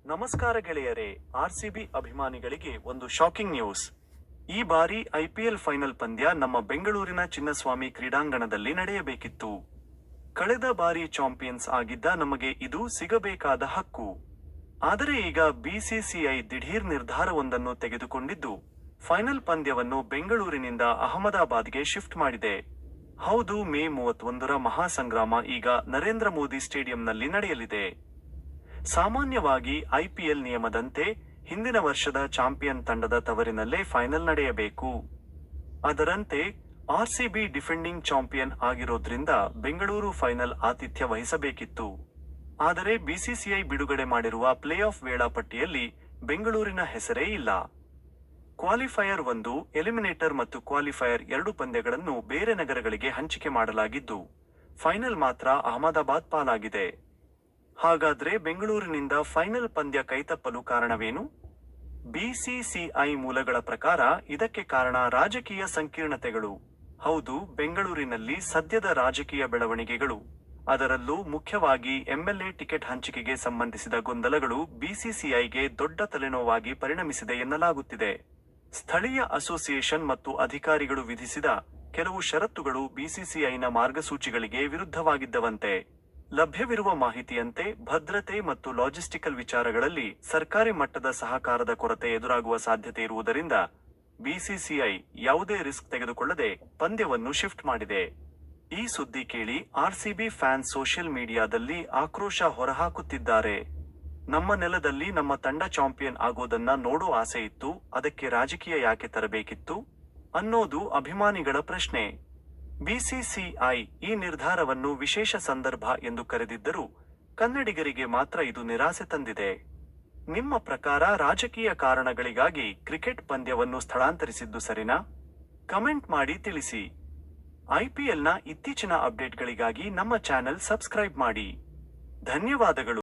ನಮಸ್ಕಾರ ಗೆಳೆಯರೇ, ಆರ್ಸಿಬಿ ಅಭಿಮಾನಿಗಳಿಗೆ ಒಂದು ಶಾಕಿಂಗ್ ನ್ಯೂಸ್. ಈ ಬಾರಿ ಐಪಿಎಲ್ ಫೈನಲ್ ಪಂದ್ಯ ನಮ್ಮ ಬೆಂಗಳೂರಿನ ಚಿನ್ನಸ್ವಾಮಿ ಕ್ರೀಡಾಂಗಣದಲ್ಲಿ ನಡೆಯಬೇಕಿತ್ತು. ಕಳೆದ ಬಾರಿ ಚಾಂಪಿಯನ್ಸ್ ಆಗಿದ್ದ ನಮಗೆ ಇದು ಸಿಗಬೇಕಾದ ಹಕ್ಕು. ಆದರೆ ಈಗ ಬಿಸಿಸಿಐ ದಿಢೀರ್ ನಿರ್ಧಾರವೊಂದನ್ನು ತೆಗೆದುಕೊಂಡಿದ್ದು, ಫೈನಲ್ ಪಂದ್ಯವನ್ನು ಬೆಂಗಳೂರಿನಿಂದ ಅಹಮದಾಬಾದ್ಗೆ ಶಿಫ್ಟ್ ಮಾಡಿದೆ. ಹೌದು, ಮೇ 31ರ ಮಹಾಸಂಗ್ರಾಮ ಈಗ ನರೇಂದ್ರ ಮೋದಿ ಸ್ಟೇಡಿಯಂನಲ್ಲಿ ನಡೆಯಲಿದೆ. ಸಾಮಾನ್ಯವಾಗಿ ಐಪಿಎಲ್ ನಿಯಮದಂತೆ ಹಿಂದಿನ ವರ್ಷದ ಚಾಂಪಿಯನ್ ತಂಡದ ತವರಿನಲ್ಲೇ ಫೈನಲ್ ನಡೆಯಬೇಕು. ಅದರಂತೆ ಆರ್ಸಿಬಿ ಡಿಫೆಂಡಿಂಗ್ ಚಾಂಪಿಯನ್ ಆಗಿರೋದ್ರಿಂದ ಬೆಂಗಳೂರು ಫೈನಲ್ ಆತಿಥ್ಯ ವಹಿಸಬೇಕಿತ್ತು. ಆದರೆ ಬಿಸಿಸಿಐ ಬಿಡುಗಡೆ ಮಾಡಿರುವ ಪ್ಲೇ ಆಫ್ ವೇಳಾಪಟ್ಟಿಯಲ್ಲಿ ಬೆಂಗಳೂರಿನ ಹೆಸರೇ ಇಲ್ಲ. ಕ್ವಾಲಿಫೈಯರ್ 1, ಎಲಿಮಿನೇಟರ್ ಮತ್ತು ಕ್ವಾಲಿಫೈಯರ್ 2 ಪಂದ್ಯಗಳನ್ನು ಬೇರೆ ನಗರಗಳಿಗೆ ಹಂಚಿಕೆ ಮಾಡಲಾಗಿದ್ದು, ಫೈನಲ್ ಮಾತ್ರ ಅಹಮದಾಬಾದ್ ಪಾಲಾಗಿದೆ. ಹಾಗಾದ್ರೆ ಬೆಂಗಳೂರಿನಿಂದ ಫೈನಲ್ ಪಂದ್ಯ ಕೈತಪ್ಪಲು ಕಾರಣವೇನು? ಬಿಸಿಸಿಐ ಮೂಲಗಳ ಪ್ರಕಾರ ಇದಕ್ಕೆ ಕಾರಣ ರಾಜಕೀಯ ಸಂಕೀರ್ಣತೆಗಳು. ಹೌದು, ಬೆಂಗಳೂರಿನಲ್ಲಿ ಸದ್ಯದ ರಾಜಕೀಯ ಬೆಳವಣಿಗೆಗಳು, ಅದರಲ್ಲೂ ಮುಖ್ಯವಾಗಿ ಎಂಎಲ್ಎ ಟಿಕೆಟ್ ಹಂಚಿಕೆಗೆ ಸಂಬಂಧಿಸಿದ ಗೊಂದಲಗಳು ಬಿಸಿಸಿಐಗೆ ದೊಡ್ಡ ತಲೆನೋವಾಗಿ ಪರಿಣಮಿಸಿದೆ ಎನ್ನಲಾಗುತ್ತಿದೆ. ಸ್ಥಳೀಯ ಅಸೋಸಿಯೇಷನ್ ಮತ್ತು ಅಧಿಕಾರಿಗಳು ವಿಧಿಸಿದ ಕೆಲವು ಷರತ್ತುಗಳು ಬಿಸಿಸಿಐನ ಮಾರ್ಗಸೂಚಿಗಳಿಗೆ ವಿರುದ್ಧವಾಗಿದ್ದವಂತೆ. ಲಭ್ಯವಿರುವ ಮಾಹಿತಿಯಂತೆ ಭದ್ರತೆ ಮತ್ತು ಲಾಜಿಸ್ಟಿಕಲ್ ವಿಚಾರಗಳಲ್ಲಿ ಸರ್ಕಾರಿ ಮಟ್ಟದ ಸಹಕಾರದ ಕೊರತೆ ಎದುರಾಗುವ ಸಾಧ್ಯತೆ ಇರುವುದರಿಂದ ಬಿಸಿಸಿಐ ಯಾವುದೇ ರಿಸ್ಕ್ ತೆಗೆದುಕೊಳ್ಳದೆ ಪಂದ್ಯವನ್ನು ಶಿಫ್ಟ್ ಮಾಡಿದೆ. ಈ ಸುದ್ದಿ ಕೇಳಿ ಆರ್ಸಿಬಿ ಫ್ಯಾನ್ಸ್ ಸೋಷಿಯಲ್ ಮೀಡಿಯಾದಲ್ಲಿ ಆಕ್ರೋಶ ಹೊರಹಾಕುತ್ತಿದ್ದಾರೆ. ನಮ್ಮ ನೆಲದಲ್ಲಿ ನಮ್ಮ ತಂಡ ಚಾಂಪಿಯನ್ ಆಗೋದನ್ನ ನೋಡೋ ಆಸೆ ಇತ್ತು, ಅದಕ್ಕೆ ರಾಜಕೀಯ ಯಾಕೆ ತರಬೇಕಿತ್ತು ಅನ್ನೋದು ಅಭಿಮಾನಿಗಳ ಪ್ರಶ್ನೆ. ಬಿಸಿಸಿಐ ಈ ನಿರ್ಧಾರವನ್ನು ವಿಶೇಷ ಸಂದರ್ಭ ಎಂದು ಕರೆದಿದ್ದರೂ ಕನ್ನಡಿಗರಿಗೆ ಮಾತ್ರ ಇದು ನಿರಾಸೆ ತಂದಿದೆ. ನಿಮ್ಮ ಪ್ರಕಾರ ರಾಜಕೀಯ ಕಾರಣಗಳಿಗಾಗಿ ಕ್ರಿಕೆಟ್ ಪಂದ್ಯವನ್ನು ಸ್ಥಳಾಂತರಿಸಿದ್ದು ಸರಿನಾ? ಕಮೆಂಟ್ ಮಾಡಿ ತಿಳಿಸಿ. ಐಪಿಎಲ್ನ ಇತ್ತೀಚಿನ ಅಪ್ಡೇಟ್ಗಳಿಗಾಗಿ ನಮ್ಮ ಚಾನೆಲ್ ಸಬ್ಸ್ಕ್ರೈಬ್ ಮಾಡಿ. ಧನ್ಯವಾದಗಳು.